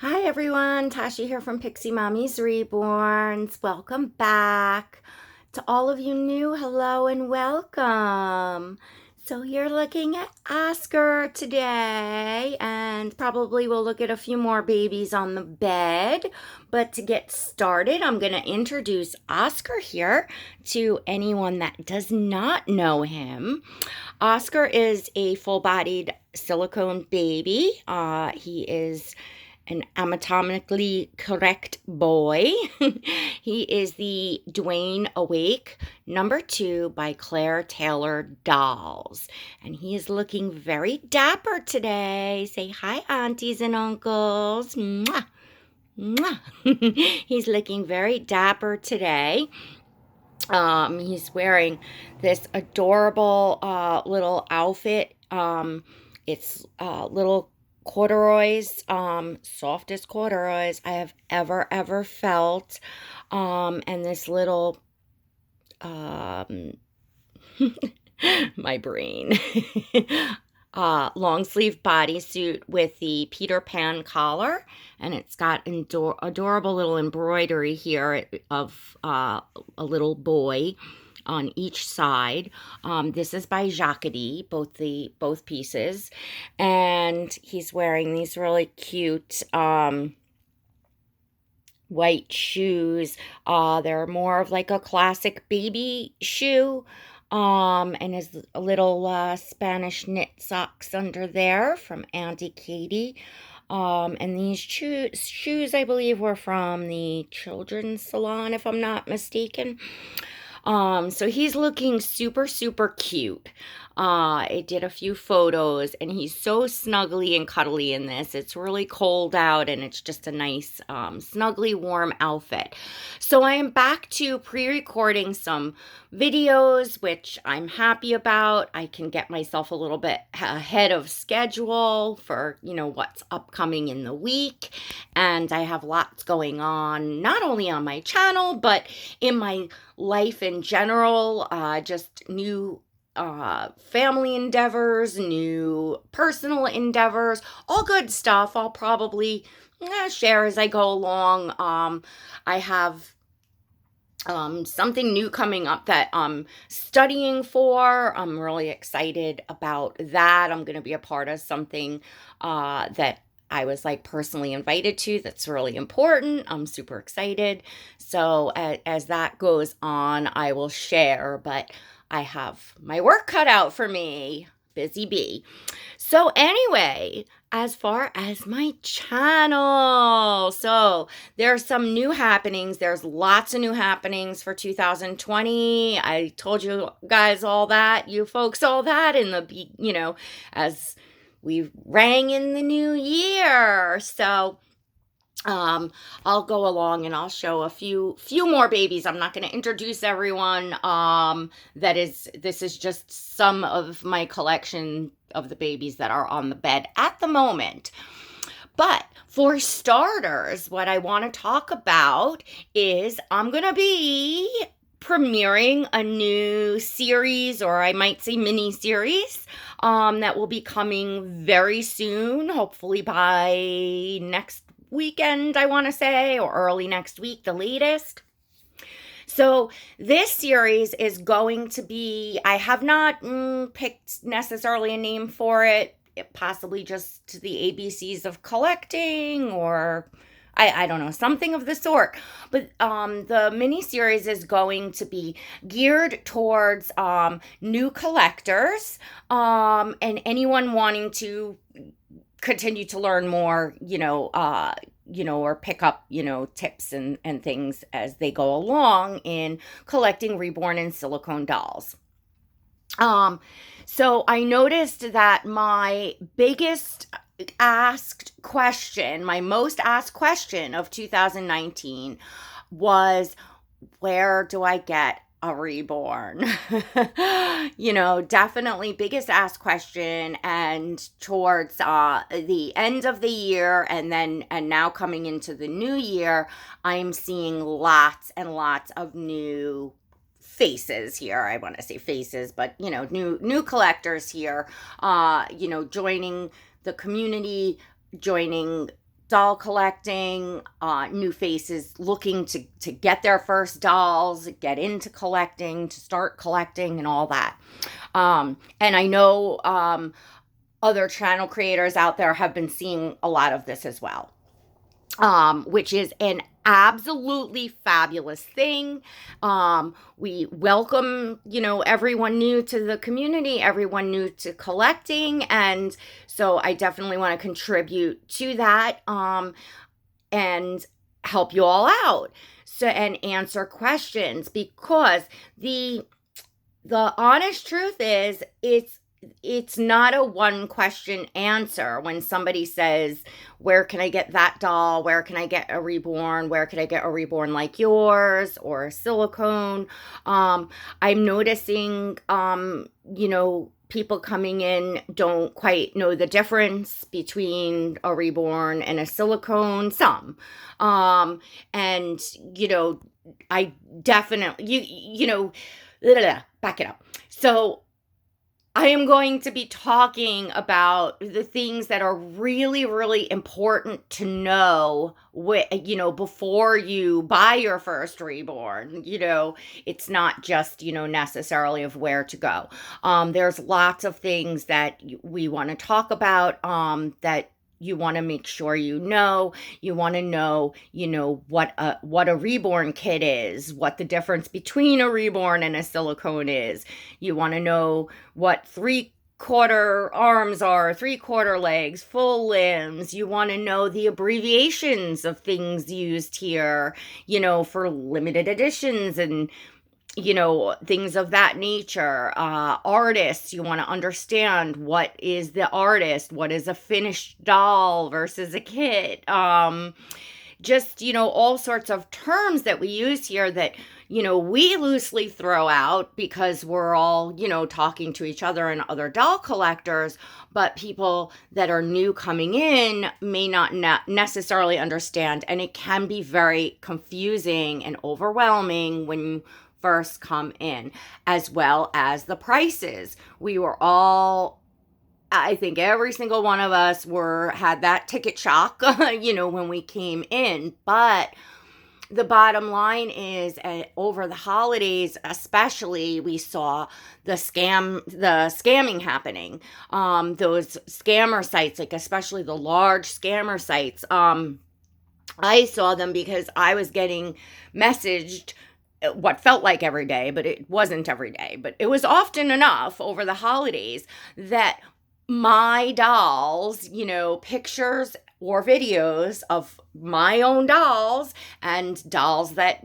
Hi everyone, Tasha here from Pixie Mommy's Reborns. Welcome back. To all of you new, hello and welcome. So you're looking at Oscar today, and probably we'll look at a few more babies on the bed. But to get started, I'm going to introduce Oscar here to anyone that does not know him. Oscar is a full-bodied silicone baby. He is an anatomically correct boy. He is the Dwayne Awake #2 by Claire Taylor Dolls. And he is looking very dapper today. Say hi, aunties and uncles. Mwah, mwah. He's looking very dapper today. He's wearing this adorable little outfit. It's little corduroys, softest corduroys I have ever felt. And this little, um, my brain, long sleeve bodysuit with the Peter Pan collar, and it's got adorable little embroidery here of a little boy on each side. This is by Jacqueline, both pieces, and he's wearing these really cute white shoes. They're more of like a classic baby shoe. And his little Spanish knit socks under there from Auntie Katie. And these shoes, I believe, were from the children's salon, if I'm not mistaken. So he's looking super cute. I did a few photos, and he's so snuggly and cuddly in this. It's really cold out, and it's just a nice, snuggly, warm outfit. So I am back to pre-recording some videos, which I'm happy about. I can get myself a little bit ahead of schedule for, what's upcoming in the week. And I have lots going on, not only on my channel, but in my life in general, just new family endeavors, new personal endeavors, all good stuff. I'll probably share as I go along. I have something new coming up that I'm studying for. I'm really excited about that. I'm going to be a part of something that I was personally invited to that's really important. I'm super excited. So as that goes on, I will share, but I have my work cut out for me. Busy bee. So anyway, as far as my channel, so there's some new happenings. There's lots of new happenings for 2020. I told you guys all that, you folks all that in the, as we rang in the new year. So I'll go along and I'll show a few more babies. I'm not going to introduce everyone. This is just some of my collection of the babies that are on the bed at the moment. But for starters, what I want to talk about is I'm going to be premiering a new series, or I might say mini series, that will be coming very soon, hopefully by next weekend, I want to say, or early next week, the latest. So this series is going to be, I have not picked necessarily a name for it, possibly just the ABCs of collecting, or I don't know, something of the sort. But the mini-series is going to be geared towards new collectors and anyone wanting to continue to learn more, or pick up, tips and things as they go along in collecting reborn and silicone dolls. So I noticed that my biggest asked question, my most asked question of 2019 was, where do I get a reborn? Definitely biggest asked question. And towards the end of the year and now coming into the new year, I'm seeing lots and lots of new faces here. I want to say faces, but new collectors here, joining the community, joining doll collecting, new faces looking to get their first dolls, get into collecting, to start collecting, and all that. And I know other channel creators out there have been seeing a lot of this as well, which is an absolutely fabulous thing. We welcome, everyone new to the community, everyone new to collecting. And so I definitely want to contribute to that, and help you all out. So, and answer questions, because the honest truth is, it's not a one question answer. When somebody says, where can I get that doll? Where can I get a reborn? Where can I get a reborn like yours, or a silicone? I'm noticing, people coming in don't quite know the difference between a reborn and a silicone. Some. And, I definitely, back it up. So I am going to be talking about the things that are really, really important to know, before you buy your first reborn. It's not just, necessarily of where to go. There's lots of things that we want to talk about, that you want to make sure you know. You want to know, what a reborn kit is, what the difference between a reborn and a silicone is. You want to know what 3/4 arms are, 3/4 legs, full limbs. You want to know the abbreviations of things used here, for limited editions and things of that nature. Artists, you want to understand what is the artist, what is a finished doll versus a kit. Just, all sorts of terms that we use here that, we loosely throw out because we're all, talking to each other and other doll collectors, but people that are new coming in may not necessarily understand. And it can be very confusing and overwhelming when you first come in, as well as the prices. We were all, I think every single one of us had that ticket shock, when we came in. But the bottom line is, over the holidays, especially, we saw the scamming happening. Those scammer sites, like especially the large scammer sites. I saw them because I was getting messaged what felt like every day, but it wasn't every day, but it was often enough over the holidays that my dolls, pictures or videos of my own dolls, and dolls that,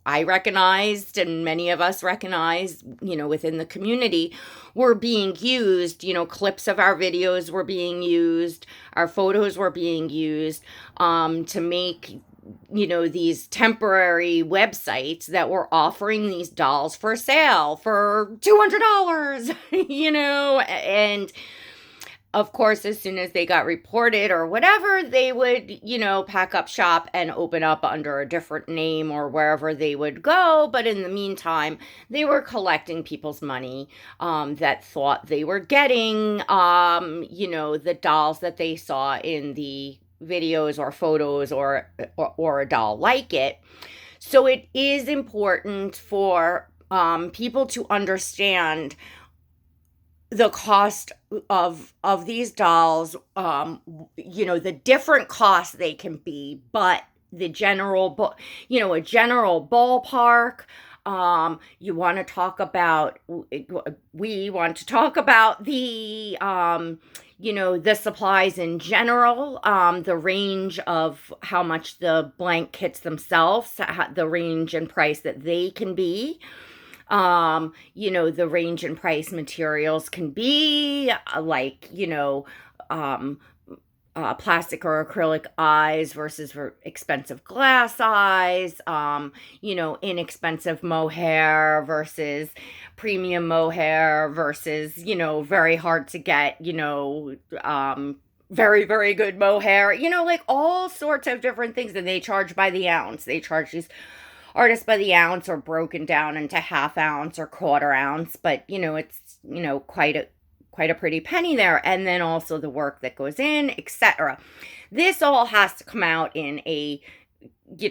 I recognized and many of us recognize, within the community, were being used. Clips of our videos were being used, our photos were being used, to make, these temporary websites that were offering these dolls for sale for $200, and of course, as soon as they got reported or whatever, they would, pack up shop and open up under a different name or wherever they would go. But in the meantime, they were collecting people's money, that thought they were getting, the dolls that they saw in the videos or photos, or a doll like it. So it is important for people to understand the cost of these dolls, the different costs they can be, but the general, a general ballpark. We want to talk about the, the supplies in general, the range of how much the blank kits themselves, the range and price that they can be. The range and price materials can be, like, plastic or acrylic eyes versus expensive glass eyes, inexpensive mohair versus premium mohair versus, very hard to get, very, very good mohair, like all sorts of different things. And they charge by the ounce. They charge these artists by the ounce, or broken down into half ounce or quarter ounce. But, it's, quite a pretty penny there. And then also the work that goes in, etc. this all has to come out in a,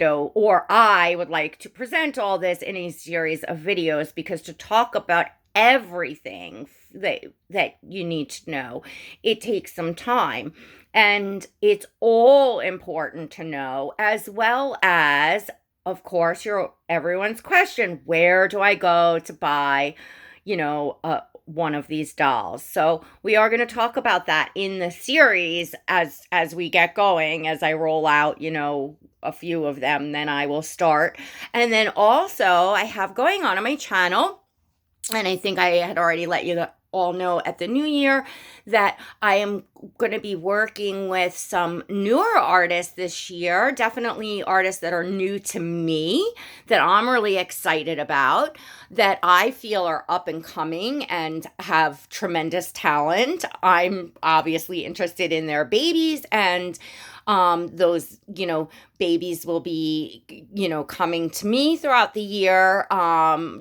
or I would like to present all this in a series of videos, because to talk about everything that you need to know, it takes some time. And it's all important to know, as well as, of course, everyone's question, where do I go to buy, one of these dolls? So we are going to talk about that in the series as we get going, as I roll out, a few of them, then I will start. And then also I have going on my channel, and I think I had already let you all know at the new year, that I am going to be working with some newer artists this year, definitely artists that are new to me, that I'm really excited about, that I feel are up and coming and have tremendous talent. I'm obviously interested in their babies, and those, babies will be, coming to me throughout the year.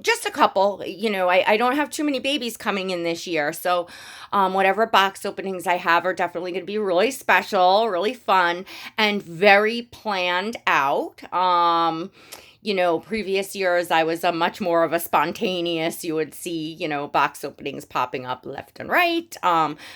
Just a couple, I don't have too many babies coming in this year. So, whatever box openings I have are definitely going to be really special, really fun, and very planned out. Previous years I was a much more of a spontaneous, you would see, box openings popping up left and right,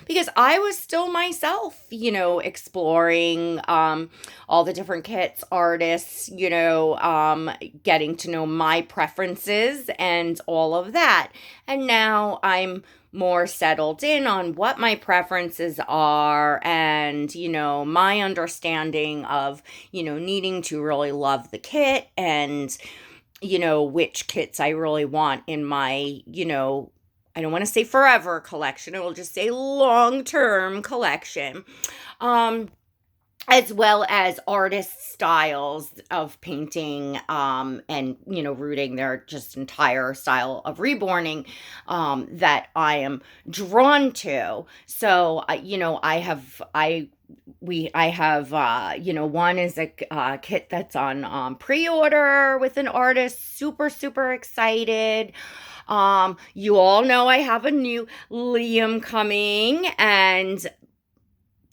because I was still myself, exploring, all the different kits, artists, getting to know my preferences and all of that. And now I'm more settled in on what my preferences are, and my understanding of needing to really love the kit, and which kits I really want in my I don't want to say forever collection, I will just say long-term collection, as well as artist styles of painting, and rooting their just entire style of reborning, that I am drawn to. So I have one is a kit that's on pre-order with an artist. Super, super excited. You all know I have a new Liam coming, and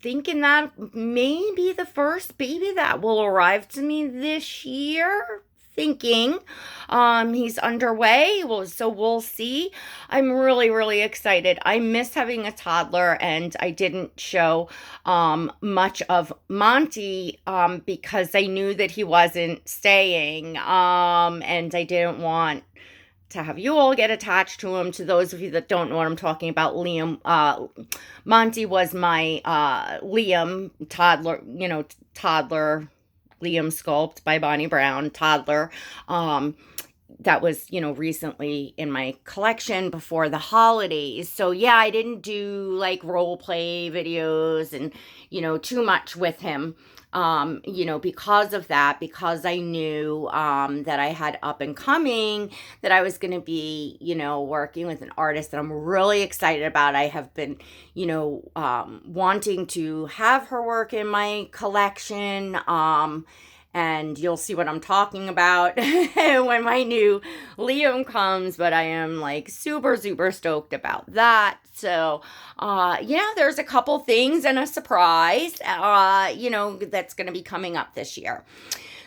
thinking that may be the first baby that will arrive to me this year. Thinking he's underway. So we'll see. I'm really, really excited. I miss having a toddler, and I didn't show much of Monty, because I knew that he wasn't staying, and I didn't want to have you all get attached to him. To those of you that don't know what I'm talking about, Liam, Monty was my Liam toddler, toddler Liam sculpt by Bonnie Brown, toddler, that was, recently in my collection before the holidays. So yeah, I didn't do like role play videos and, too much with him. Because of that, because I knew that I had up and coming, that I was going to be, working with an artist that I'm really excited about. I have been, wanting to have her work in my collection. And you'll see what I'm talking about when my new Liam comes, but I am like super, super stoked about that. So, there's a couple things and a surprise, that's going to be coming up this year.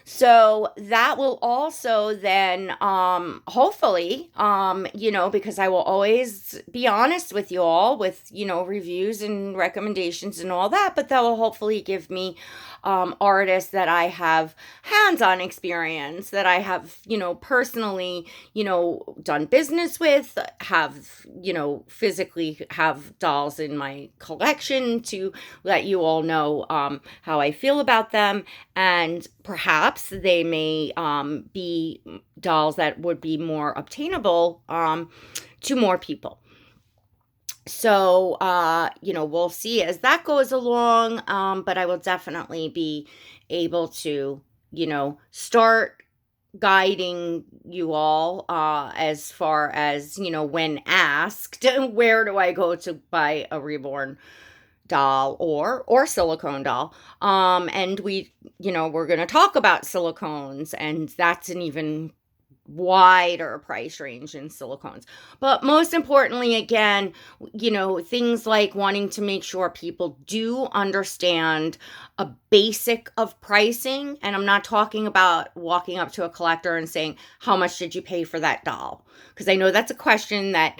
So that will also then, hopefully, because I will always be honest with you all with, reviews and recommendations and all that, but that will hopefully give me artists that I have hands-on experience, that I have, personally, done business with, have, physically have dolls in my collection to let you all know how I feel about them. And perhaps they may be dolls that would be more obtainable to more people. So, we'll see as that goes along, but I will definitely be able to, start guiding you all as far as, when asked, where do I go to buy a reborn doll or silicone doll. And we're going to talk about silicones, and that's an even wider price range in silicones. But most importantly, again, things like wanting to make sure people do understand a basic of pricing. And I'm not talking about walking up to a collector and saying, how much did you pay for that doll? Because I know that's a question that,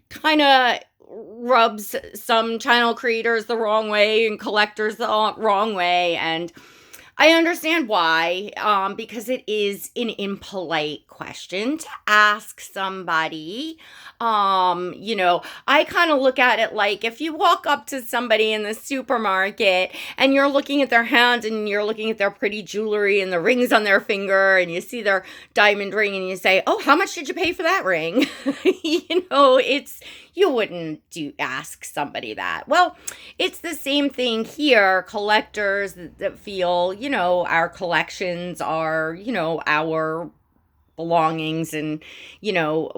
kind of rubs some channel creators the wrong way and collectors the wrong way. And I understand why, because it is an impolite question to ask somebody. I kind of look at it like if you walk up to somebody in the supermarket and you're looking at their hands and you're looking at their pretty jewelry and the rings on their finger and you see their diamond ring and you say, oh, how much did you pay for that ring? You wouldn't ask somebody that. Well, it's the same thing here. Collectors that feel, our collections are, our belongings, and,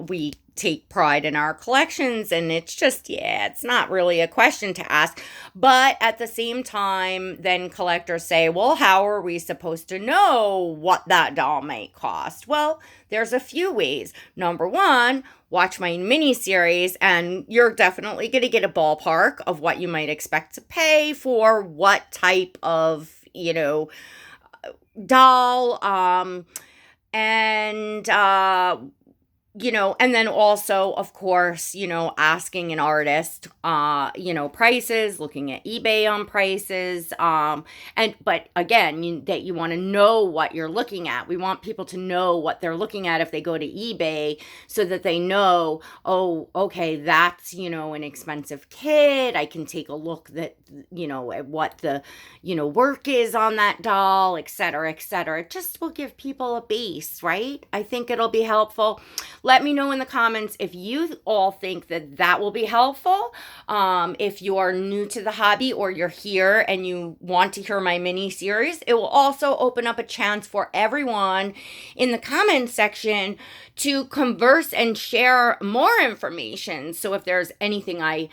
we take pride in our collections, and it's just, it's not really a question to ask. But at the same time, then collectors say, well, how are we supposed to know what that doll might cost? Well, there's a few ways. Number one, watch my mini series, and you're definitely going to get a ballpark of what you might expect to pay for what type of, doll, and and then also, of course, asking an artist, prices, looking at eBay on prices. But again, that you want to know what you're looking at. We want people to know what they're looking at if they go to eBay, so that they know, oh, okay, that's, an expensive kit. I can take a look at what the, work is on that doll, et cetera, et cetera. It just will give people a base, right? I think it'll be helpful. Let me know in the comments if you all think that will be helpful. If you are new to the hobby or you're here and you want to hear my mini series, it will also open up a chance for everyone in the comments section to converse and share more information. So if there's anything I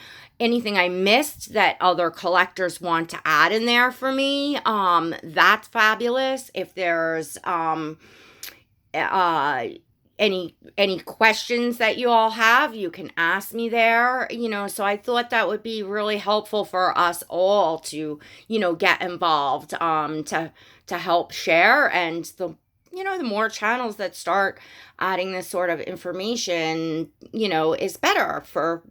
missed that other collectors want to add in there for me, that's fabulous. If there's any questions that you all have, you can ask me there, so I thought that would be really helpful for us all to, get involved, to help share. And the more channels that start adding this sort of information, is better for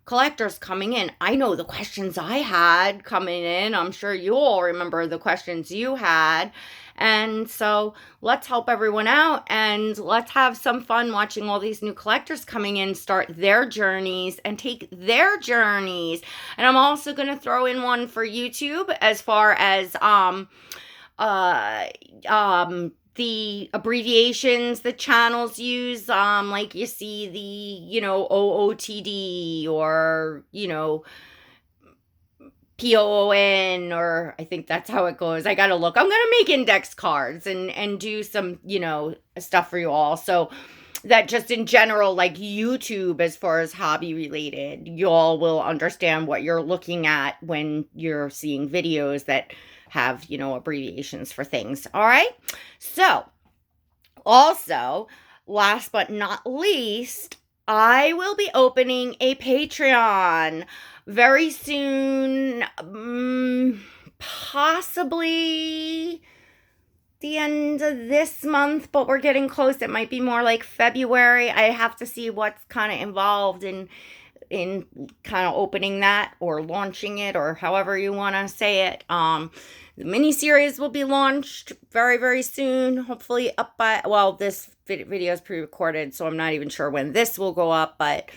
collectors coming in. I know the questions I had coming in. I'm sure you all remember the questions you had. And so let's help everyone out, and let's have some fun watching all these new collectors coming in, start their journeys and take their journeys. And I'm also going to throw in one for YouTube as far as the abbreviations the channels use, like you see the, OOTD or, POON, or I think that's how it goes. I gotta look. I'm gonna make index cards and do some, stuff for you all. So that just in general, like YouTube, as far as hobby related, you all will understand what you're looking at when you're seeing videos that have, abbreviations for things. All right. So also, last but not least, I will be opening a Patreon very soon, possibly the end of this month, but we're getting close. It might be more like February. I have to see what's kind of involved in kind of opening that or launching it, or however you want to say it. The mini series will be launched very, very soon. Hopefully up by, well, this video is pre-recorded, so I'm not even sure when this will go up, but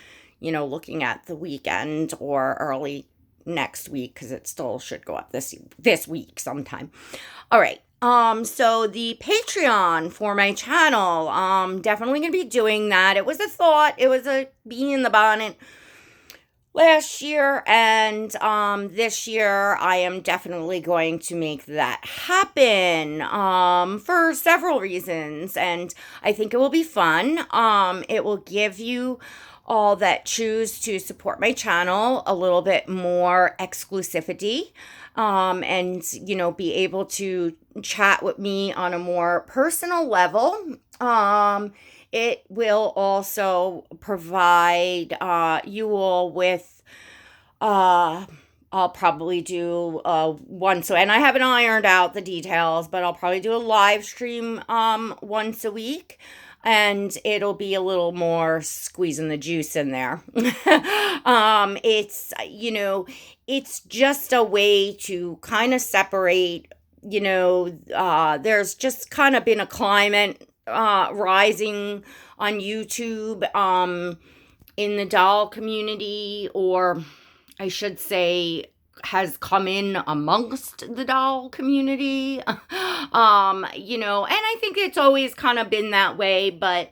looking at the weekend or early next week, because it still should go up this week sometime. All right. So the Patreon for my channel, definitely going to be doing that. It was a thought. It was a bee in the bonnet last year, and this year I am definitely going to make that happen, for several reasons, and I think it will be fun. It will give you all that choose to support my channel a little bit more exclusivity, and, be able to chat with me on a more personal level. It will also provide you all with, uh, I'll probably do and I haven't ironed out the details, but I'll probably do a live stream once a week, and it'll be a little more squeezing the juice in there. It's just a way to kind of separate, there's just kind of been a climate rising on YouTube in the doll community, or I should say, has come in amongst the doll community. And I think it's always kind of been that way, but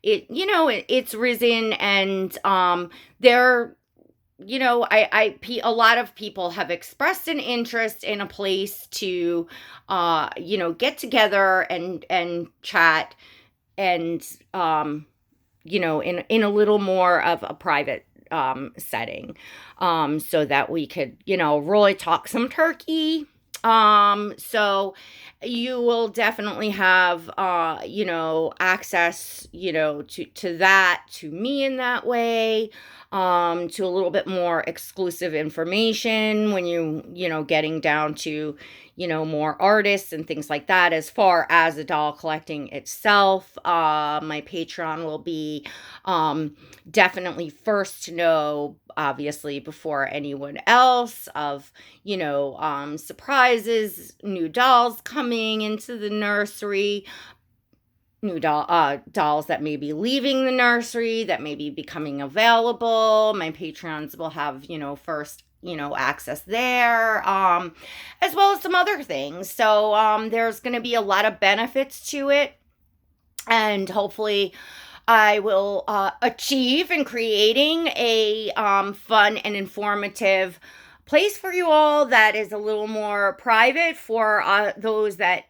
it's risen, and there, a lot of people have expressed an interest in a place to, get together and chat, and, in a little more of a private setting, so that we could, really talk some turkey. So you will definitely have, access, to that, to me in that way, to a little bit more exclusive information when getting down to, more artists and things like that. As far as the doll collecting itself, my Patreon will be, definitely first to know, obviously, before anyone else, of, surprises, new dolls coming into the nursery, new dolls that may be leaving the nursery, that may be becoming available. My Patreons will have, first, access there, as well as some other things. So there's going to be a lot of benefits to it, and hopefully I will achieve in creating a fun and informative place for you all that is a little more private for those that,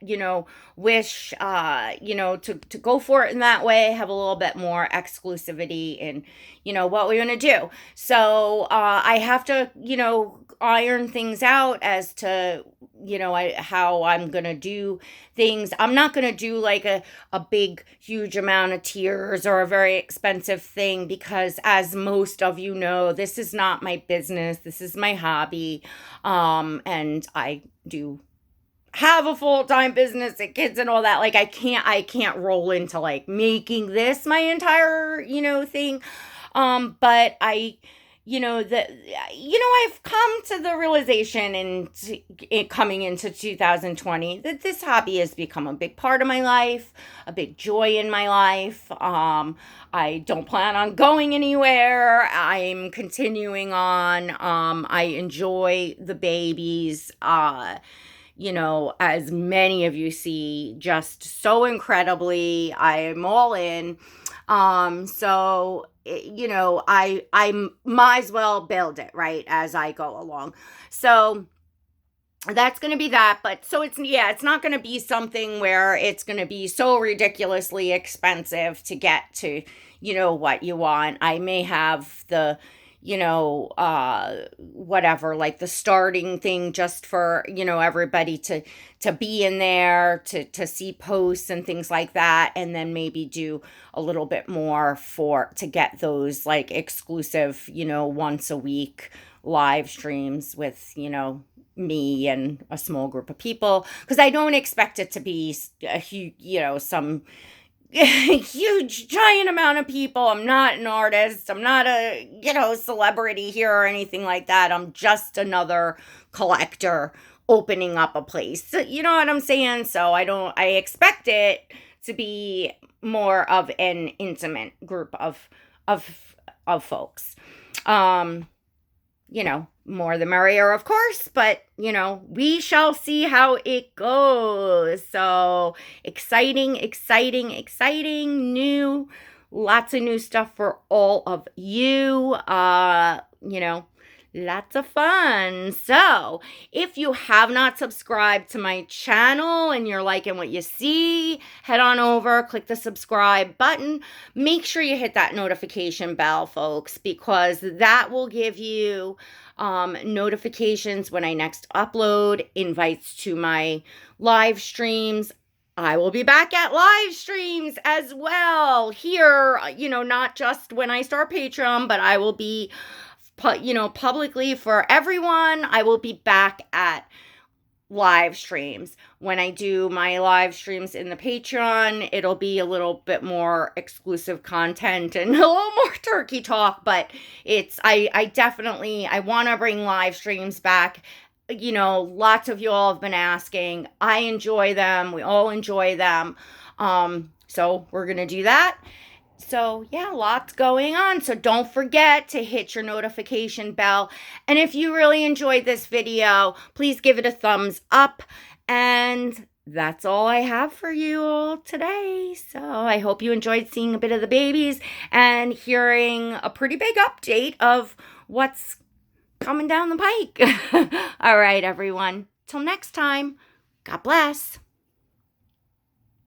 wish, to go for it in that way, have a little bit more exclusivity in, what we're going to do. So I have to, iron things out as to, how I'm going to do things. I'm not going to do like a big, huge amount of tiers or a very expensive thing, because as most of you know, this is not my business. This is my hobby. And I do have a full-time business and kids and all that. Like, I can't roll into like making this my entire, thing. But I've come to the realization in coming into 2020 that this hobby has become a big part of my life, a big joy in my life. I don't plan on going anywhere. I'm continuing on. I enjoy the babies. As many of you see, just so incredibly. I'm all in. So, I might as well build it, right, as I go along. So that's going to be that. But so it's not going to be something where it's going to be so ridiculously expensive to get to, what you want. I may have the, whatever, like the starting thing just for, everybody to be in there, to see posts and things like that. And then maybe do a little bit more to get those like exclusive, once a week live streams with, me and a small group of people. Because I don't expect it to be a huge, some huge giant amount of people. I'm not an artist. I'm not a, celebrity here or anything like that. I'm just another collector opening up a place. You know what I'm saying? So I expect it to be more of an intimate group of folks. More the merrier, of course, but, we shall see how it goes. So exciting, lots of new stuff for all of you. Lots of fun. So, if you have not subscribed to my channel and you're liking what you see, head on over, click the subscribe button. Make sure you hit that notification bell, folks, because that will give you notifications when I next upload, invites to my live streams. I will be back at live streams as well here, not just when I start Patreon, but I will be publicly for everyone. I will be back at live streams. When I do my live streams in the Patreon, it'll be a little bit more exclusive content and a little more turkey talk, but I definitely, I want to bring live streams back. Lots of you all have been asking. I enjoy them. We all enjoy them. So we're going to do that. So, yeah, lots going on. So don't forget to hit your notification bell. And if you really enjoyed this video, please give it a thumbs up. And that's all I have for you all today. So I hope you enjoyed seeing a bit of the babies and hearing a pretty big update of what's coming down the pike. All right, everyone. Till next time, God bless.